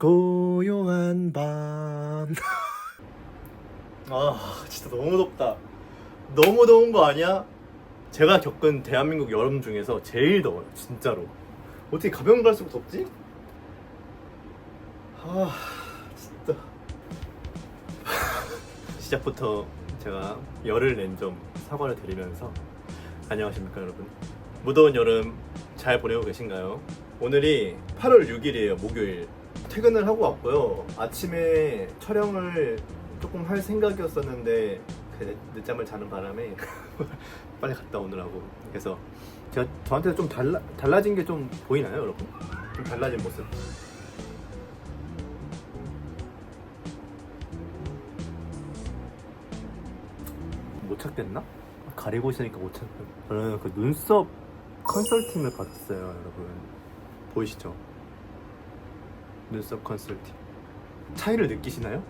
고요한 밤. 아 진짜 너무 덥다. 너무 더운 거 아니야? 제가 겪은 대한민국 여름 중에서 제일 더워요 진짜로. 어떻게 가벼운 갈수록 덥지? 아 진짜 시작부터 제가 열을 낸 점 사과를 드리면서 안녕하십니까 여러분. 무더운 여름 잘 보내고 계신가요? 오늘이 8월 6일이에요 목요일. 퇴근을 하고 왔고요. 아침에 촬영을 조금 할 생각이었었는데 늦잠을 자는 바람에 빨리 갔다 오느라고. 그래서 저한테 좀 달라진 게 좀 보이나요 여러분? 좀 달라진 모습. 못 찾겠나? 가리고 있으니까 못 찾겠나? 저는 그 눈썹 컨설팅을 받았어요 여러분. 보이시죠? 눈썹 컨설팅. 차이를 느끼시나요?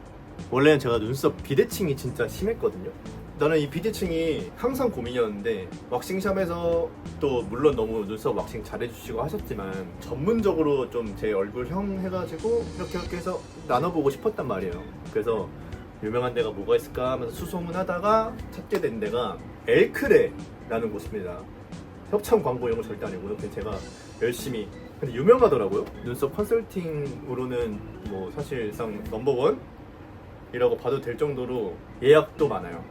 원래는 제가 눈썹 비대칭이 진짜 심했거든요. 나는 이 비대칭이 항상 고민이었는데 왁싱샵에서 또 물론 너무 눈썹 왁싱 잘해주시고 하셨지만 전문적으로 좀 제 얼굴형 해가지고 이렇게 해서 나눠보고 싶었단 말이에요. 그래서 유명한 데가 뭐가 있을까 하면서 수소문하다가 찾게 된 데가 엘크레라는 곳입니다. 협찬 광고 이런 거 절대 아니고요. 그냥 제가 열심히. 근데 유명하더라고요. 눈썹 컨설팅으로는 뭐 사실상 넘버원이라고 봐도 될 정도로 예약도 많아요.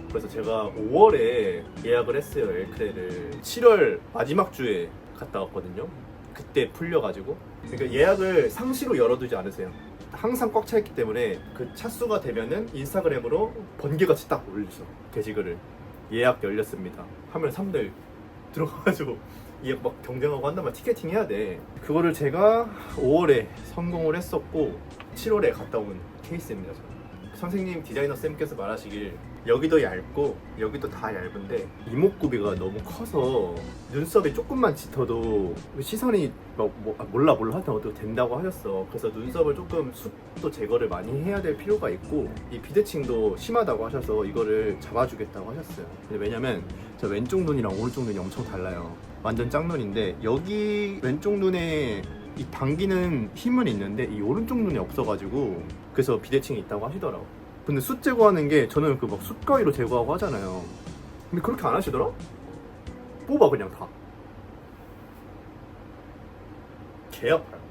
그래서 제가 5월에 예약을 했어요. 엘크레를 7월 마지막 주에 갔다 왔거든요. 그때 풀려가지고. 그러니까 예약을 상시로 열어두지 않으세요. 항상 꽉 차 있기 때문에 그 차수가 되면은 인스타그램으로 번개같이 딱 올리죠. 게시글을 예약 열렸습니다 하면 사람들 들어가가지고 이게 막 경쟁하고 한단 말이야. 티켓팅 해야 돼. 그거를 제가 5월에 성공을 했었고 7월에 갔다 온 케이스입니다. 저는. 선생님 디자이너 쌤께서 말하시길 여기도 얇고 여기도 다 얇은데 이목구비가 너무 커서 눈썹이 조금만 짙어도 시선이 몰라 하여튼 어떻게 된다고 하셨어. 그래서 눈썹을 조금 숱도 제거를 많이 해야 될 필요가 있고 이 비대칭도 심하다고 하셔서 이거를 잡아주겠다고 하셨어요. 근데 왜냐면 저 왼쪽 눈이랑 오른쪽 눈이 엄청 달라요. 완전 짝눈인데 여기 왼쪽 눈에 이 당기는 힘은 있는데 이 오른쪽 눈이 없어가지고 그래서 비대칭이 있다고 하시더라고. 근데 숱 제거하는 게 저는 그 막 숯가위로 제거하고 하잖아요. 근데 그렇게 안 하시더라? 뽑아 그냥 다. 개 아파요.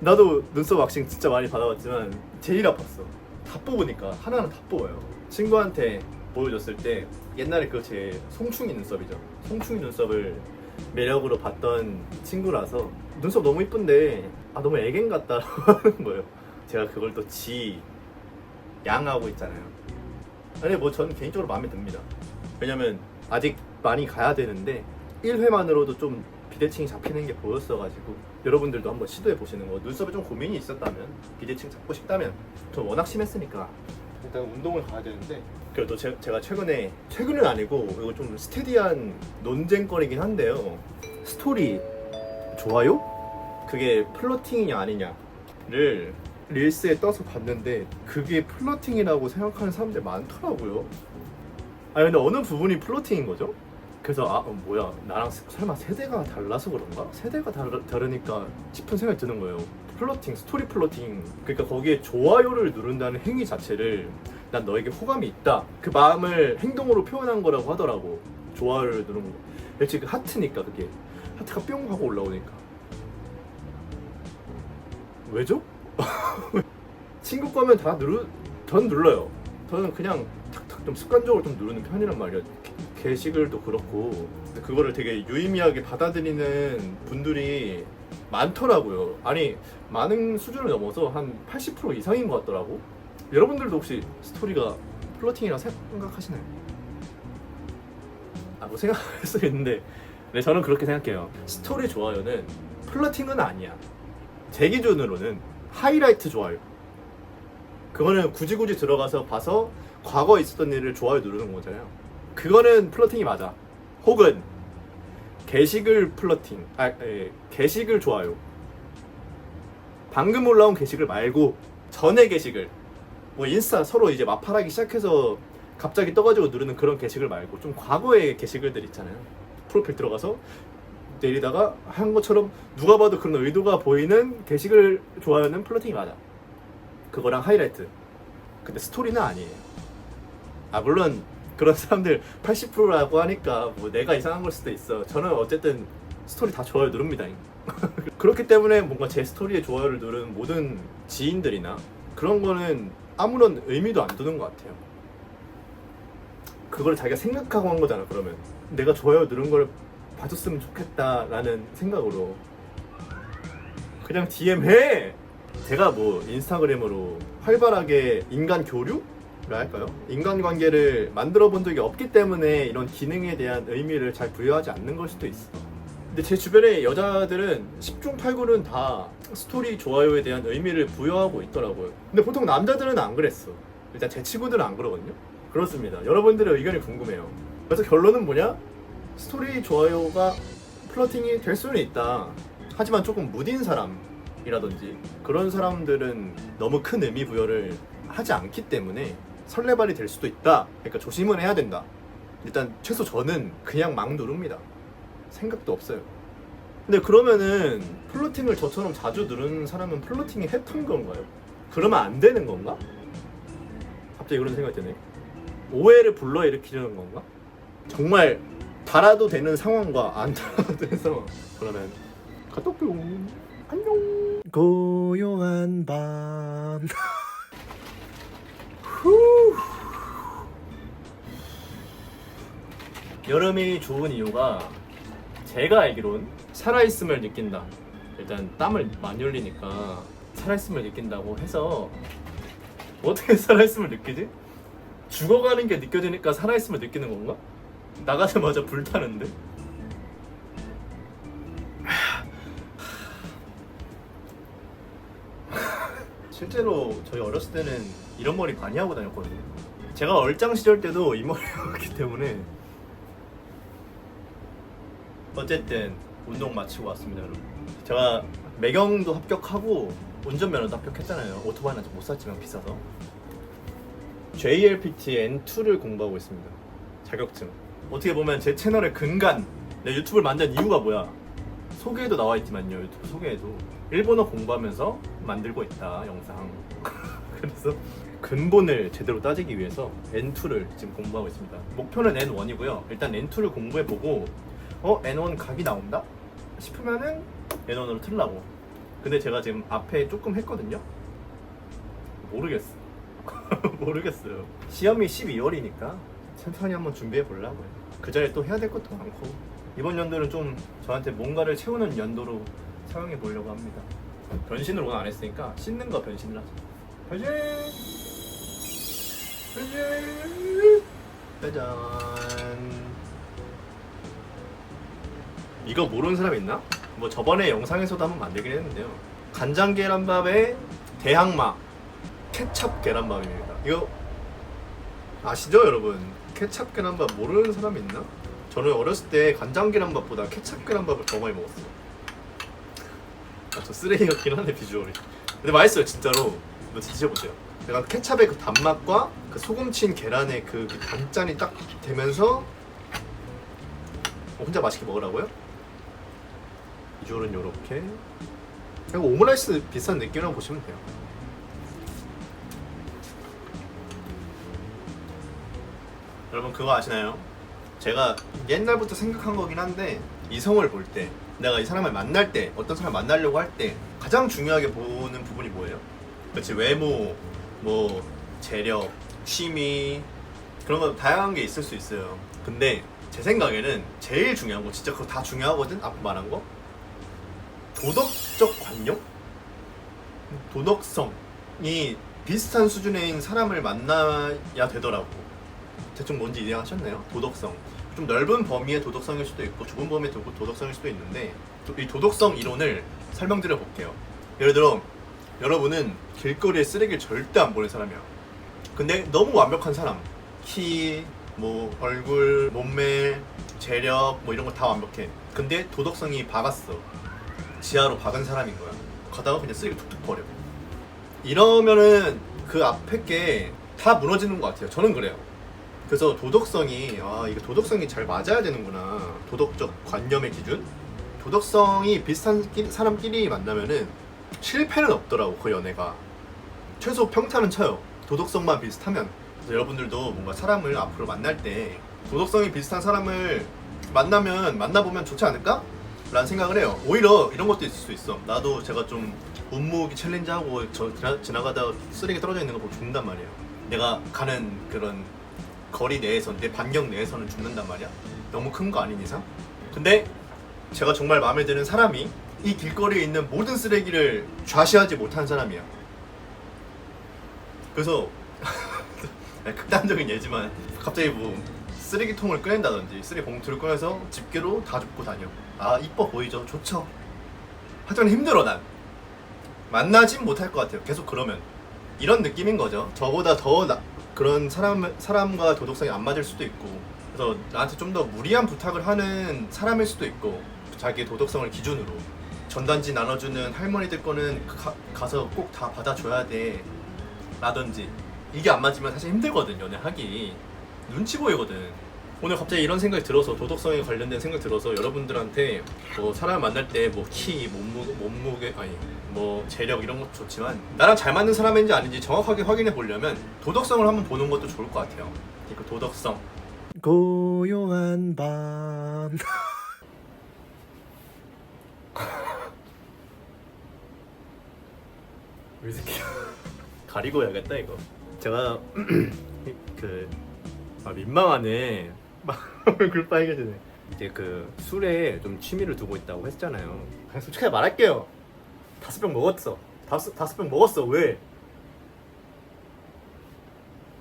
나도 눈썹 왁싱 진짜 많이 받아봤지만 제일 아팠어. 다 뽑으니까 하나는 다 뽑아요. 친구한테 보여줬을 때 옛날에 그 제 송충이 눈썹이죠. 송충이 눈썹을 매력으로 봤던 친구라서 눈썹 너무 이쁜데 너무 애견 같다 하는 거예요. 제가 그걸 또 양하고 있잖아요. 아니 뭐 저는 개인적으로 마음에 듭니다. 왜냐면 아직 많이 가야 되는데 1회만으로도 좀 비대칭이 잡히는 게 보였어가지고 여러분들도 한번 시도해 보시는 거. 눈썹에 좀 고민이 있었다면 비대칭 잡고 싶다면 전 워낙 심했으니까 일단 운동을 가야 되는데 그래도 제가 최근은 아니고 이거 좀 스테디한 논쟁거리긴 한데요. 스토리 좋아요? 그게 플러팅이냐 아니냐를 릴스에 떠서 봤는데 그게 플러팅이라고 생각하는 사람들 많더라고요. 아니 근데 어느 부분이 플러팅인 거죠? 그래서 뭐야 나랑 설마 세대가 달라서 그런가? 세대가 다르니까 싶은 생각이 드는 거예요. 플러팅, 스토리 플러팅. 그러니까 거기에 좋아요를 누른다는 행위 자체를 난 너에게 호감이 있다 그 마음을 행동으로 표현한 거라고 하더라고. 좋아요를 누른 거. 역시 그 하트니까 그게 하트가 뿅 하고 올라오니까. 왜죠? 친구 거면 전 눌러요. 저는 그냥 탁탁 좀 습관적으로 좀 누르는 편이란 말이야. 게시글도 그렇고. 근데 그거를 되게 유의미하게 받아들이는 분들이 많더라고요. 아니 많은 수준을 넘어서 한 80% 이상인 것 같더라고. 여러분들도 혹시 스토리가 플러팅이라고 생각하시나요? 뭐 생각할 수 있는데 네, 저는 그렇게 생각해요. 스토리 좋아요는 플러팅은 아니야. 제 기준으로는 하이라이트 좋아요. 그거는 굳이 들어가서 봐서 과거에 있었던 일을 좋아요 누르는 거잖아요. 그거는 플러팅이 맞아. 혹은 게시글 플러팅, 게시글 좋아요. 방금 올라온 게시글 말고 전에 게시글, 뭐 인스타 서로 이제 마팔하기 시작해서 갑자기 떠가지고 누르는 그런 게시글 말고 좀 과거의 게시글들 있잖아요. 프로필 들어가서 내리다가 한 것처럼 누가 봐도 그런 의도가 보이는 게시글 좋아하는 플러팅이 맞아. 그거랑 하이라이트. 근데 스토리는 아니에요. 물론 그런 사람들 80%라고 하니까 뭐 내가 이상한 걸 수도 있어. 저는 어쨌든 스토리 다 좋아요 누릅니다. 그렇기 때문에 뭔가 제 스토리에 좋아요를 누르는 모든 지인들이나 그런 거는 아무런 의미도 안 두는 것 같아요. 그걸 자기가 생각하고 한 거잖아. 그러면 내가 좋아요 누른 걸 봐줬으면 좋겠다라는 생각으로 그냥 DM 해! 제가 뭐 인스타그램으로 활발하게 인간 교류를 할까요? 인간관계를 만들어 본 적이 없기 때문에 이런 기능에 대한 의미를 잘 부여하지 않는 걸 수도 있어. 근데 제 주변의 여자들은 10중 8구는 다 스토리 좋아요에 대한 의미를 부여하고 있더라고요. 근데 보통 남자들은 안 그랬어. 일단 제 친구들은 안 그러거든요. 그렇습니다. 여러분들의 의견이 궁금해요. 그래서 결론은 뭐냐? 스토리 좋아요가 플러팅이 될 수는 있다. 하지만 조금 무딘 사람이라든지 그런 사람들은 너무 큰 의미 부여를 하지 않기 때문에 설레발이 될 수도 있다. 그러니까 조심은 해야 된다. 일단 최소 저는 그냥 막 누릅니다. 생각도 없어요. 근데 그러면은 플러팅을 저처럼 자주 누르는 사람은 플러팅이 했던 건가요? 그러면 안 되는 건가? 갑자기 그런 생각이 드네. 오해를 불러일으키려는 건가? 정말 달아도 되는 상황과 안 달아도 되는 상황. 그러면 카톡뿅 안녕. 고요한 밤. 여름이 좋은 이유가 제가 알기론 살아있음을 느낀다. 일단 땀을 많이 흘리니까 살아있음을 느낀다고 해서 어떻게 살아있음을 느끼지? 죽어가는 게 느껴지니까 살아있음을 느끼는 건가? 나가자마자 불타는데? 실제로 저희 어렸을 때는 이런 머리 많이 하고 다녔거든요. 제가 얼짱 시절 때도 이 머리였기 때문에. 어쨌든 운동 마치고 왔습니다, 여러분. 제가 매경도 합격하고 운전면허도 합격했잖아요. 오토바이는 아직 못 샀지만 비싸서. JLPT N2를 공부하고 있습니다. 자격증. 어떻게 보면 제 채널의 근간, 내 유튜브를 만든 이유가 뭐야? 소개에도 나와 있지만요, 유튜브 소개에도 일본어 공부하면서 만들고 있다, 영상. 그래서 근본을 제대로 따지기 위해서 N2를 지금 공부하고 있습니다. 목표는 N1이고요. 일단 N2를 공부해보고 N1 각이 나온다? 싶으면은 N1으로 틀라고. 근데 제가 지금 앞에 조금 했거든요? 모르겠어. 모르겠어요. 시험이 12월이니까 천천히 한번 준비해 보려고요. 그 전에 또 해야 될 것도 많고 이번 연도는 좀 저한테 뭔가를 채우는 연도로 사용해 보려고 합니다. 변신을 오늘 안 했으니까 씻는 거 변신을 하자. 변신! 변신! 짜잔! 이거 모르는 사람 있나? 뭐 저번에 영상에서도 한번 만들긴 했는데요. 간장 계란밥에 대항마 케찹 계란밥입니다. 이거 아시죠, 여러분? 케찹 계란밥 모르는 사람 있나? 저는 어렸을 때 간장 계란밥보다 케찹 계란밥을 더 많이 먹었어요. 저 쓰레기 같긴 한데 비주얼이. 근데 맛있어요, 진짜로. 이거 드셔보세요. 약간 케찹의 그 단맛과 그 소금 친 계란의 그 단짠이 딱 되면서 혼자 맛있게 먹으라고요? 비주얼은 요렇게. 그리고 오므라이스 비슷한 느낌이라고 보시면 돼요. 여러분 그거 아시나요? 제가 옛날부터 생각한 거긴 한데 이성을 볼 때, 내가 이 사람을 만날 때, 어떤 사람을 만나려고 할 때 가장 중요하게 보는 부분이 뭐예요? 그렇지, 외모, 뭐 재력, 취미, 그런 거 다양한 게 있을 수 있어요. 근데 제 생각에는 제일 중요한 거, 진짜 그거 다 중요하거든, 아까 말한 거. 도덕적 관념? 도덕성이 비슷한 수준의 사람을 만나야 되더라고. 대충 뭔지 이해하셨나요? 도덕성. 좀 넓은 범위의 도덕성일 수도 있고 좁은 범위의 도덕성일 수도 있는데, 이 도덕성 이론을 설명드려 볼게요. 예를 들어 여러분은 길거리에 쓰레기를 절대 안 버리는 사람이야. 근데 너무 완벽한 사람, 키, 뭐 얼굴, 몸매, 재력 뭐 이런 거 다 완벽해. 근데 도덕성이 박았어. 지하로 박은 사람인 거야. 가다가 그냥 쓰레기 툭툭 버려. 이러면은 그 앞에 게 다 무너지는 것 같아요. 저는 그래요. 그래서 도덕성이, 이거 도덕성이 잘 맞아야 되는구나. 도덕적 관념의 기준? 도덕성이 비슷한 사람끼리 만나면은 실패는 없더라고. 그 연애가 최소 평타는 쳐요. 도덕성만 비슷하면. 그래서 여러분들도 뭔가 사람을 앞으로 만날 때 도덕성이 비슷한 사람을 만나보면 좋지 않을까? 라는 생각을 해요. 오히려 이런 것도 있을 수 있어. 나도 제가 좀 몸무게 챌린지하고 지나가다가 쓰레기 떨어져 있는 거 보고 죽는단 말이에요. 내가 가는 그런 거리 내에서, 내 반경 내에서는 죽는단 말이야. 너무 큰 거 아닌 이상. 근데 제가 정말 마음에 드는 사람이 이 길거리에 있는 모든 쓰레기를 좌시하지 못한 사람이야. 그래서 극단적인 예지만 갑자기 뭐 쓰레기통을 꺼낸다든지 쓰레기 봉투를 꺼내서 집게로 다 줍고 다녀. 아, 이뻐 보이죠? 좋죠. 하지만 힘들어. 난 만나진 못할 것 같아요. 계속 그러면 이런 느낌인 거죠. 저보다 더 그런 사람과 도덕성이 안 맞을 수도 있고, 그래서 나한테 좀 더 무리한 부탁을 하는 사람일 수도 있고, 자기의 도덕성을 기준으로 전단지 나눠주는 할머니들 거는 가서 꼭 다 받아줘야 돼 라든지, 이게 안 맞으면 사실 힘들거든. 연애하기 눈치 보이거든. 오늘 갑자기 이런 생각이 들어서, 도덕성에 관련된 생각이 들어서 여러분들한테 뭐 사람 만날 때 뭐 키, 몸무게, 아니 뭐 재력 이런 것도 좋지만 나랑 잘 맞는 사람인지 아닌지 정확하게 확인해 보려면 도덕성을 한번 보는 것도 좋을 것 같아요. 그 도덕성. 고요한 밤. 위스키 가리고 해야겠다 이거. 제가 민망하네. 얼굴 빨개지네. 이제 그 술에 좀 취미를 두고 있다고 했잖아요. 그냥 솔직하게 말할게요. 5병 먹었어. 5병 먹었어. 왜?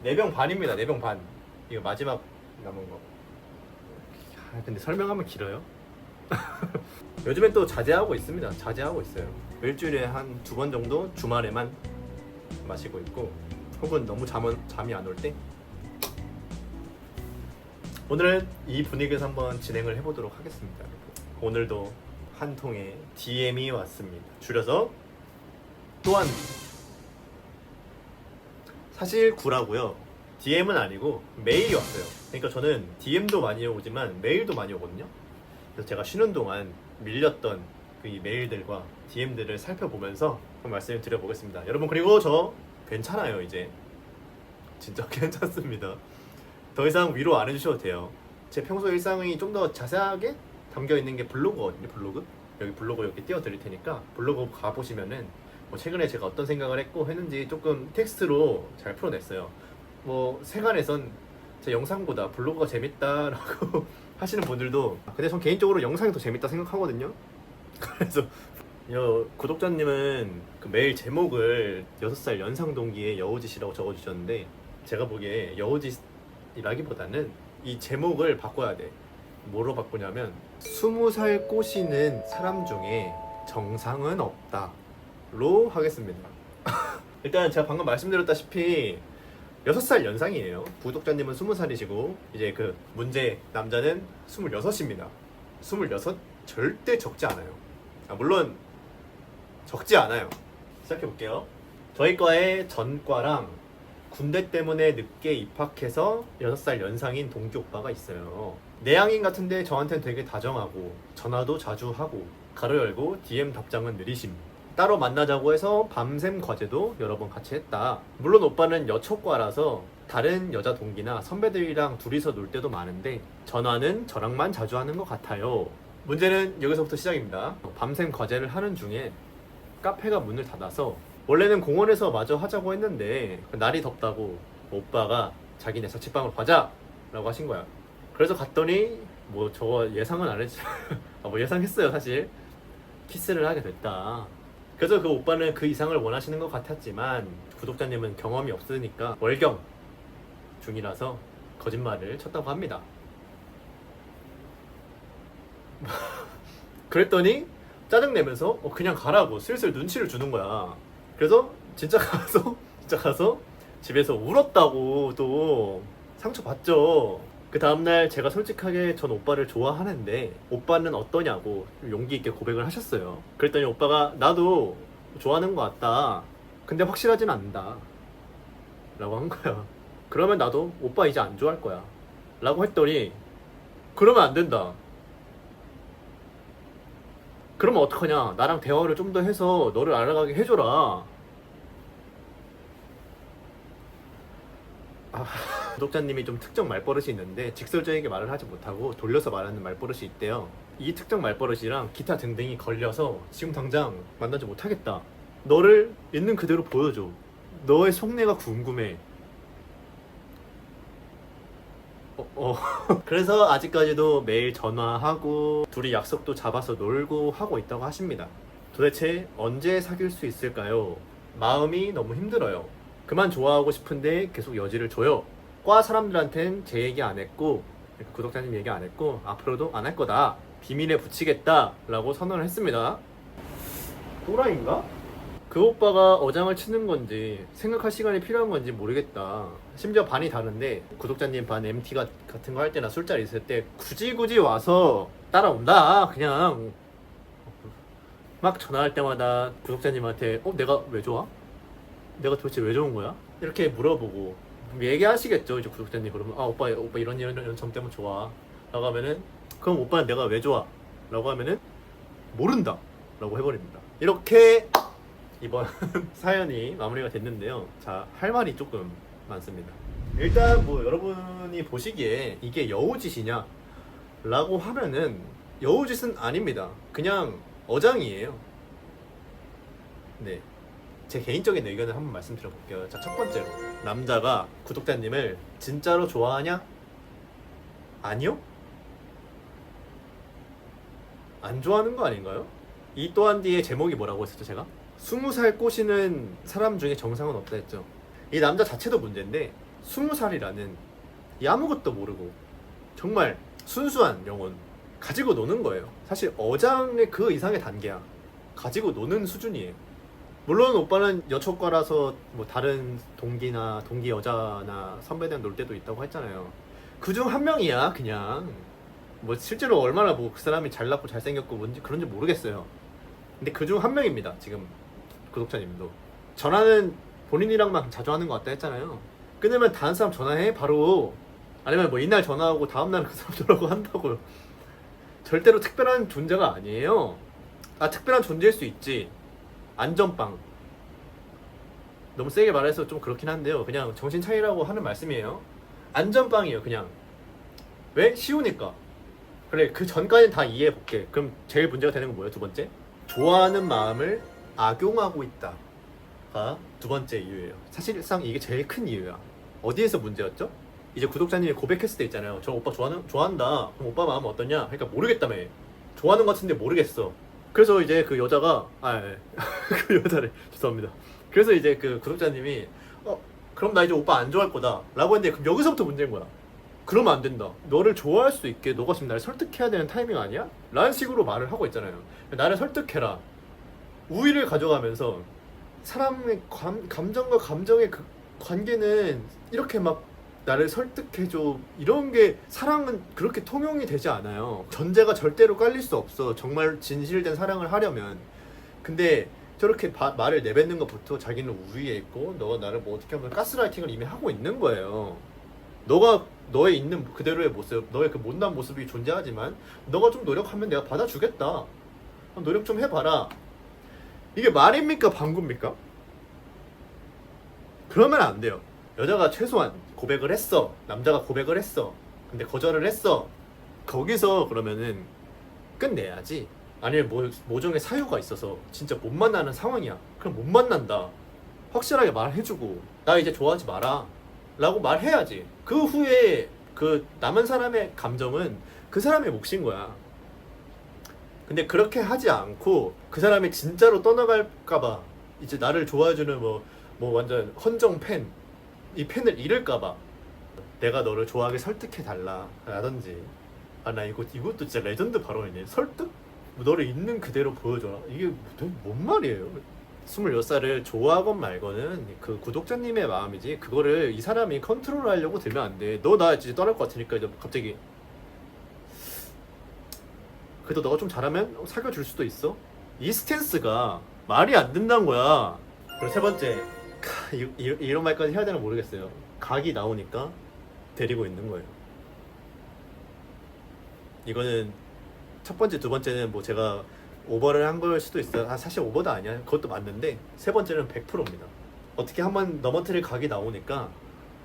4병 반입니다. 4병 반. 이거 마지막 남은 거. 근데 설명하면 길어요. 요즘엔 또 자제하고 있습니다. 자제하고 있어요. 일주일에 한 2번 정도 주말에만 마시고 있고, 혹은 너무 잠이 안 올 때. 오늘은 이 분위기에서 한번 진행을 해보도록 하겠습니다. 오늘도 한 통의 DM이 왔습니다. 줄여서 또한. 사실 구라고요. DM은 아니고 메일이 왔어요. 그러니까 저는 DM도 많이 오지만 메일도 많이 오거든요. 그래서 제가 쉬는 동안 밀렸던 이 메일들과 DM들을 살펴보면서 한번 말씀을 드려보겠습니다. 여러분, 그리고 저 괜찮아요. 이제 진짜 괜찮습니다. 더 이상 위로 안 해주셔도 돼요. 제 평소 일상이 좀 더 자세하게 담겨있는 게 블로그거든요. 블로그. 여기 블로그 이렇게 띄워드릴 테니까 블로그 가보시면은 뭐 최근에 제가 어떤 생각을 했고 했는지 조금 텍스트로 잘 풀어냈어요. 뭐 세간에선 제 영상보다 블로그가 재밌다라고 하시는 분들도, 근데 전 개인적으로 영상이 더 재밌다 생각하거든요. 그래서 구독자님은 그 메일 제목을 6살 연상 동기의 여우짓이라고 적어주셨는데, 제가 보기에 여우짓이라기보다는 이 제목을 바꿔야 돼. 뭐로 바꾸냐면 20살 꼬시는 사람 중에 정상은 없다로 하겠습니다. 일단 제가 방금 말씀드렸다시피 6살 연상이에요. 구독자님은 20살이시고 이제 그 문제 남자는 26입니다. 26 절대 적지 않아요. 물론 적지 않아요. 시작해볼게요. 저희 과의 전과랑 군대 때문에 늦게 입학해서 6살 연상인 동기 오빠가 있어요. 내향인 같은데 저한테는 되게 다정하고 전화도 자주 하고 가로 열고 DM 답장은 느리심. 따로 만나자고 해서 밤샘 과제도 여러 번 같이 했다. 물론 오빠는 여초과라서 다른 여자 동기나 선배들이랑 둘이서 놀 때도 많은데 전화는 저랑만 자주 하는 것 같아요. 문제는 여기서부터 시작입니다. 밤샘 과제를 하는 중에 카페가 문을 닫아서 원래는 공원에서 마저 하자고 했는데 날이 덥다고 오빠가 자기네 자취방으로 가자 라고 하신 거야. 그래서 갔더니 뭐 저거 예상은 안 했지. 뭐 예상했어요. 사실 키스를 하게 됐다. 그래서 그 오빠는 그 이상을 원하시는 것 같았지만 구독자님은 경험이 없으니까 월경 중이라서 거짓말을 쳤다고 합니다. 그랬더니 짜증내면서 그냥 가라고 슬슬 눈치를 주는 거야. 그래서 진짜 가서 집에서 울었다고. 또 상처받죠. 그 다음날 제가 솔직하게 전 오빠를 좋아하는데 오빠는 어떠냐고 용기 있게 고백을 하셨어요. 그랬더니 오빠가 나도 좋아하는 것 같다. 근데 확실하진 않다 라고 한 거야. 그러면 나도 오빠 이제 안 좋아할 거야 라고 했더니 그러면 안 된다. 그러면 어떡하냐? 나랑 대화를 좀 더 해서 너를 알아가게 해줘라. 구독자님이 좀 특정 말버릇이 있는데 직설적이게 말을 하지 못하고 돌려서 말하는 말버릇이 있대요. 이 특정 말버릇이랑 기타 등등이 걸려서 지금 당장 만나지 못하겠다. 너를 있는 그대로 보여줘. 너의 속내가 궁금해. 그래서 아직까지도 매일 전화하고 둘이 약속도 잡아서 놀고 하고 있다고 하십니다. 도대체 언제 사귈 수 있을까요? 마음이 너무 힘들어요. 그만 좋아하고 싶은데 계속 여지를 줘요. 과 사람들한텐 제 얘기 안 했고 구독자님 얘기 안 했고 앞으로도 안 할 거다. 비밀에 붙이겠다 라고 선언을 했습니다. 또라이인가? 그 오빠가 어장을 치는 건지 생각할 시간이 필요한 건지 모르겠다. 심지어 반이 다른데 구독자님 반 MT 같은 거 할 때나 술자리 있을 때 굳이 와서 따라온다. 그냥 막 전화할 때마다 구독자님한테 내가 왜 좋아? 내가 도대체 왜 좋은 거야? 이렇게 물어보고 얘기하시겠죠. 이제 구독자님 그러면 오빠 이런 점 때문에 좋아 라고 하면은 그럼 오빠는 내가 왜 좋아? 라고 하면은 모른다 라고 해버립니다. 이렇게 이번 사연이 마무리가 됐는데요. 자, 할 말이 조금 많습니다. 일단 뭐 여러분이 보시기에 이게 여우짓이냐 라고 하면은 여우짓은 아닙니다. 그냥 어장이에요. 네, 제 개인적인 의견을 한번 말씀드려볼게요. 자, 첫 번째로 남자가 구독자님을 진짜로 좋아하냐? 아니요? 안 좋아하는 거 아닌가요? 이 또한 뒤에 제목이 뭐라고 했었죠 제가? 20살 꼬시는 사람 중에 정상은 없다 했죠. 이 남자 자체도 문제인데 20살이라는 이 아무것도 모르고 정말 순수한 영혼 가지고 노는 거예요. 사실 어장의 그 이상의 단계야. 가지고 노는 수준이에요. 물론 오빠는 여초과라서 뭐 다른 동기나 동기 여자나 선배들이랑 놀 때도 있다고 했잖아요. 그중 한 명이야. 그냥 뭐 실제로 얼마나 뭐 그 사람이 잘났고 잘생겼고 뭔지 그런지 모르겠어요. 근데 그중 한 명입니다. 지금 구독자님도 전화는 본인이랑만 자주 하는 것 같다 했잖아요. 끊으면 다른 사람 전화해 바로. 아니면 뭐 이날 전화하고 다음날 그 사람 전화하고 한다고요. 절대로 특별한 존재가 아니에요. 특별한 존재일 수 있지. 안전빵. 너무 세게 말해서 좀 그렇긴 한데요. 그냥 정신 차리라고 하는 말씀이에요. 안전빵이에요. 그냥 왜? 쉬우니까. 그래, 그 전까지는 다 이해해볼게. 그럼 제일 문제가 되는 건 뭐예요? 두 번째, 좋아하는 마음을 악용하고 있다가 두 번째 이유예요. 사실상 이게 제일 큰 이유야. 어디에서 문제였죠? 이제 구독자님이 고백했을 때 있잖아요. 저 오빠 좋아한다. 그럼 오빠 마음은 어떠냐? 그러니까 모르겠다며. 좋아하는 것 같은데 모르겠어. 그래서 이제 그 여자가 그 여자래. 죄송합니다. 그래서 이제 그 구독자님이 그럼 나 이제 오빠 안 좋아할 거다 라고 했는데 그럼 여기서부터 문제인 거야. 그러면 안 된다. 너를 좋아할 수 있게 너가 지금 나를 설득해야 되는 타이밍 아니야? 라는 식으로 말을 하고 있잖아요. 나를 설득해라. 우위를 가져가면서 사람의 감정과 감정의 그 관계는 이렇게 막 나를 설득해줘. 이런 게 사랑은 그렇게 통용이 되지 않아요. 전제가 절대로 깔릴 수 없어. 정말 진실된 사랑을 하려면. 근데 저렇게 말을 내뱉는 것부터 자기는 우위에 있고 너가 나를 뭐 어떻게 하면 가스라이팅을 이미 하고 있는 거예요. 너가 너의 있는 그대로의 모습, 너의 그 못난 모습이 존재하지만 너가 좀 노력하면 내가 받아주겠다. 노력 좀 해봐라. 이게 말입니까? 방구입니까? 그러면 안 돼요. 여자가 최소한 고백을 했어. 남자가 고백을 했어. 근데 거절을 했어. 거기서 그러면은 끝내야지. 아니면 모종의 사유가 있어서 진짜 못 만나는 상황이야. 그럼 못 만난다. 확실하게 말해주고 나 이제 좋아하지 마라 라고 말해야지. 그 후에 그 남은 사람의 감정은 그 사람의 몫인 거야. 근데 그렇게 하지 않고 그 사람이 진짜로 떠나갈까봐 이제 나를 좋아해주는 뭐 완전 헌정 팬, 이 팬을 잃을까봐 내가 너를 좋아하게 설득해달라 라든지. 나 이것도 진짜 레전드 발언이네. 설득? 너를 있는 그대로 보여줘라. 이게 뭔 말이에요? 26살을 좋아하건 말거는 그 구독자님의 마음이지 그거를 이 사람이 컨트롤하려고 들면 안 돼. 너 나 이제 떠날 것 같으니까 이제 갑자기 그래도 너가 좀 잘하면 사귀어줄 수도 있어? 이 스탠스가 말이 안 된다는 거야. 그리고 세 번째, 이런 말까지 해야 되나 모르겠어요. 각이 나오니까 데리고 있는 거예요. 이거는 첫 번째, 두 번째는 뭐 제가 오버를 한 걸 수도 있어요. 사실 오버도 아니야. 그것도 맞는데 세 번째는 100%입니다. 어떻게 한번 넘어뜨릴 각이 나오니까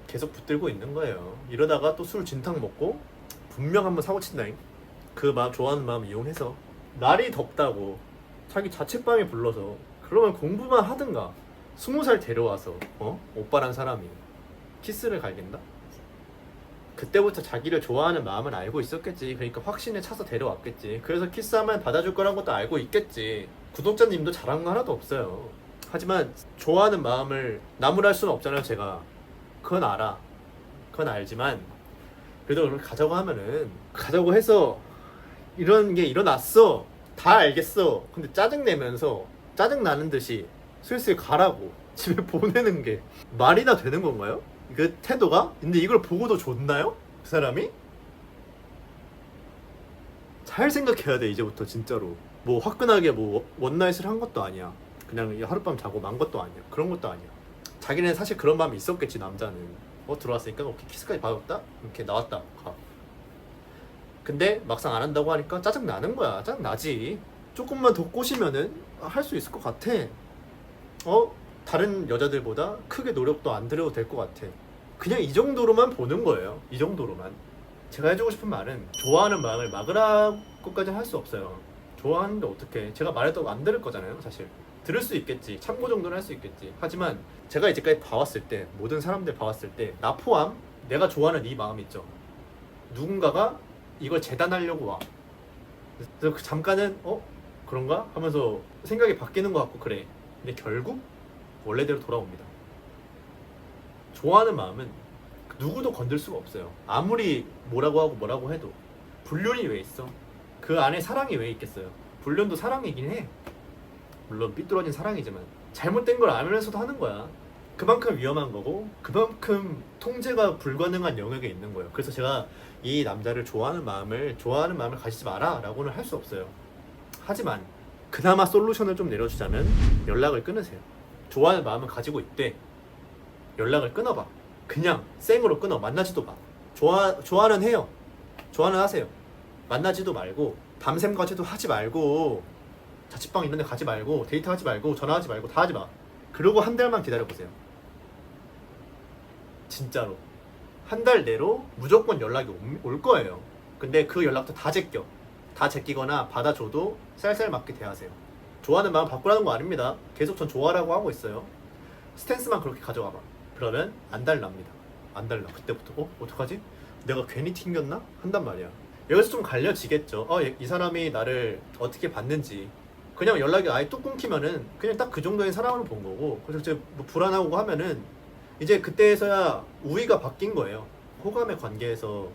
계속 붙들고 있는 거예요. 이러다가 또 술 진탕 먹고 분명 한번 사고 친다잉. 그 마음, 좋아하는 마음 이용해서 날이 덥다고 자기 자취방에 불러서 그러면 공부만 하든가 20살 데려와서 오빠란 사람이 키스를 갈긴다? 그때부터 자기를 좋아하는 마음은 알고 있었겠지. 그러니까 확신에 차서 데려왔겠지. 그래서 키스하면 받아줄 거란 것도 알고 있겠지. 구독자님도 잘한 거 하나도 없어요. 하지만 좋아하는 마음을 나무랄 수는 없잖아요. 제가 그건 알아. 그건 알지만 그래도 그걸 가자고 하면은 가자고 해서 이런 게 일어났어. 다 알겠어. 근데 짜증내면서 짜증나는 듯이 슬슬 가라고 집에 보내는 게 말이나 되는 건가요? 그 태도가? 근데 이걸 보고도 좋나요? 그 사람이? 잘 생각해야 돼 이제부터 진짜로. 뭐 화끈하게 뭐 원나잇을 한 것도 아니야. 그냥 하룻밤 자고 만 것도 아니야. 그런 것도 아니야. 자기는 사실 그런 마음이 있었겠지. 남자는 들어왔으니까 오케이 키스까지 받았다? 이렇게 나왔다 가. 근데 막상 안 한다고 하니까 짜증 나는 거야. 짜증 나지. 조금만 더 꼬시면은 할 수 있을 것 같아. 다른 여자들보다 크게 노력도 안 들여도 될 것 같아. 그냥 이 정도로만 보는 거예요. 이 정도로만. 제가 해주고 싶은 말은 좋아하는 마음을 막으라고까지는 할 수 없어요. 좋아하는데 어떡해. 제가 말해도 안 들을 거잖아요. 사실 들을 수 있겠지. 참고 정도는 할 수 있겠지. 하지만 제가 이제까지 봐왔을 때, 모든 사람들 봐왔을 때 나 포함 내가 좋아하는 이 마음 있죠. 누군가가 이걸 재단하려고 와. 그래서 그 잠깐은 그런가? 하면서 생각이 바뀌는 것 같고 그래. 근데 결국 원래대로 돌아옵니다. 좋아하는 마음은 누구도 건들 수가 없어요. 아무리 뭐라고 하고 뭐라고 해도. 불륜이 왜 있어? 그 안에 사랑이 왜 있겠어요? 불륜도 사랑이긴 해. 물론 삐뚤어진 사랑이지만 잘못된 걸 알면서도 하는 거야. 그만큼 위험한 거고 그만큼 통제가 불가능한 영역에 있는 거예요. 그래서 제가 이 남자를 좋아하는 마음을 가지지 마라 라고는 할 수 없어요. 하지만 그나마 솔루션을 좀 내려주자면 연락을 끊으세요. 좋아하는 마음을 가지고 있대. 연락을 끊어봐. 그냥 생으로 끊어. 만나지도 마. 좋아는 해요. 좋아는 하세요. 만나지도 말고 밤샘 과제도 하지 말고 자취방 있는 데 가지 말고 데이트하지 말고 전화하지 말고 다 하지 마. 그러고 한 달만 기다려보세요. 진짜로 한 달 내로 무조건 연락이 올 거예요. 근데 그 연락도 다 제껴. 다 제끼거나 받아줘도 쌀쌀 맞게 대하세요. 좋아하는 마음 바꾸라는 거 아닙니다. 계속 전 좋아라고 하고 있어요. 스탠스만 그렇게 가져가봐. 그러면 안 달랍니다. 안 달라. 그때부터 어떡하지? 내가 괜히 튕겼나? 한단 말이야. 여기서 좀 갈려지겠죠. 이 사람이 나를 어떻게 봤는지. 그냥 연락이 아예 뚝 끊기면은 그냥 딱 그 정도의 사람을 본 거고, 그래서 이제 뭐 불안하고 하면은 이제 그때서야 우위가 바뀐 거예요. 호감의 관계에서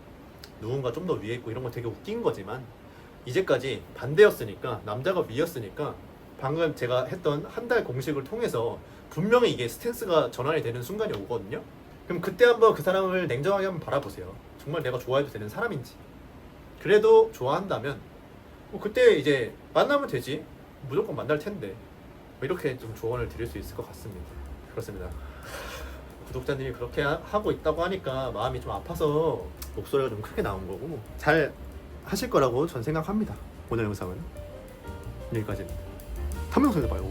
누군가 좀 더 위에 있고 이런 거 되게 웃긴 거지만 이제까지 반대였으니까, 남자가 위였으니까 방금 제가 했던 한 달 공식을 통해서 분명히 이게 스탠스가 전환이 되는 순간이 오거든요. 그럼 그때 한번 그 사람을 냉정하게 한번 바라보세요. 정말 내가 좋아해도 되는 사람인지. 그래도 좋아한다면 그때 이제 만나면 되지. 무조건 만날 텐데. 이렇게 좀 조언을 드릴 수 있을 것 같습니다. 그렇습니다. 구독자님이 그렇게 하고 있다고 하니까 마음이 좀 아파서 목소리가 좀 크게 나온 거고, 잘 하실 거라고 전 생각합니다. 오늘 영상은 여기까지입니다. 다음 영상에서 봐요.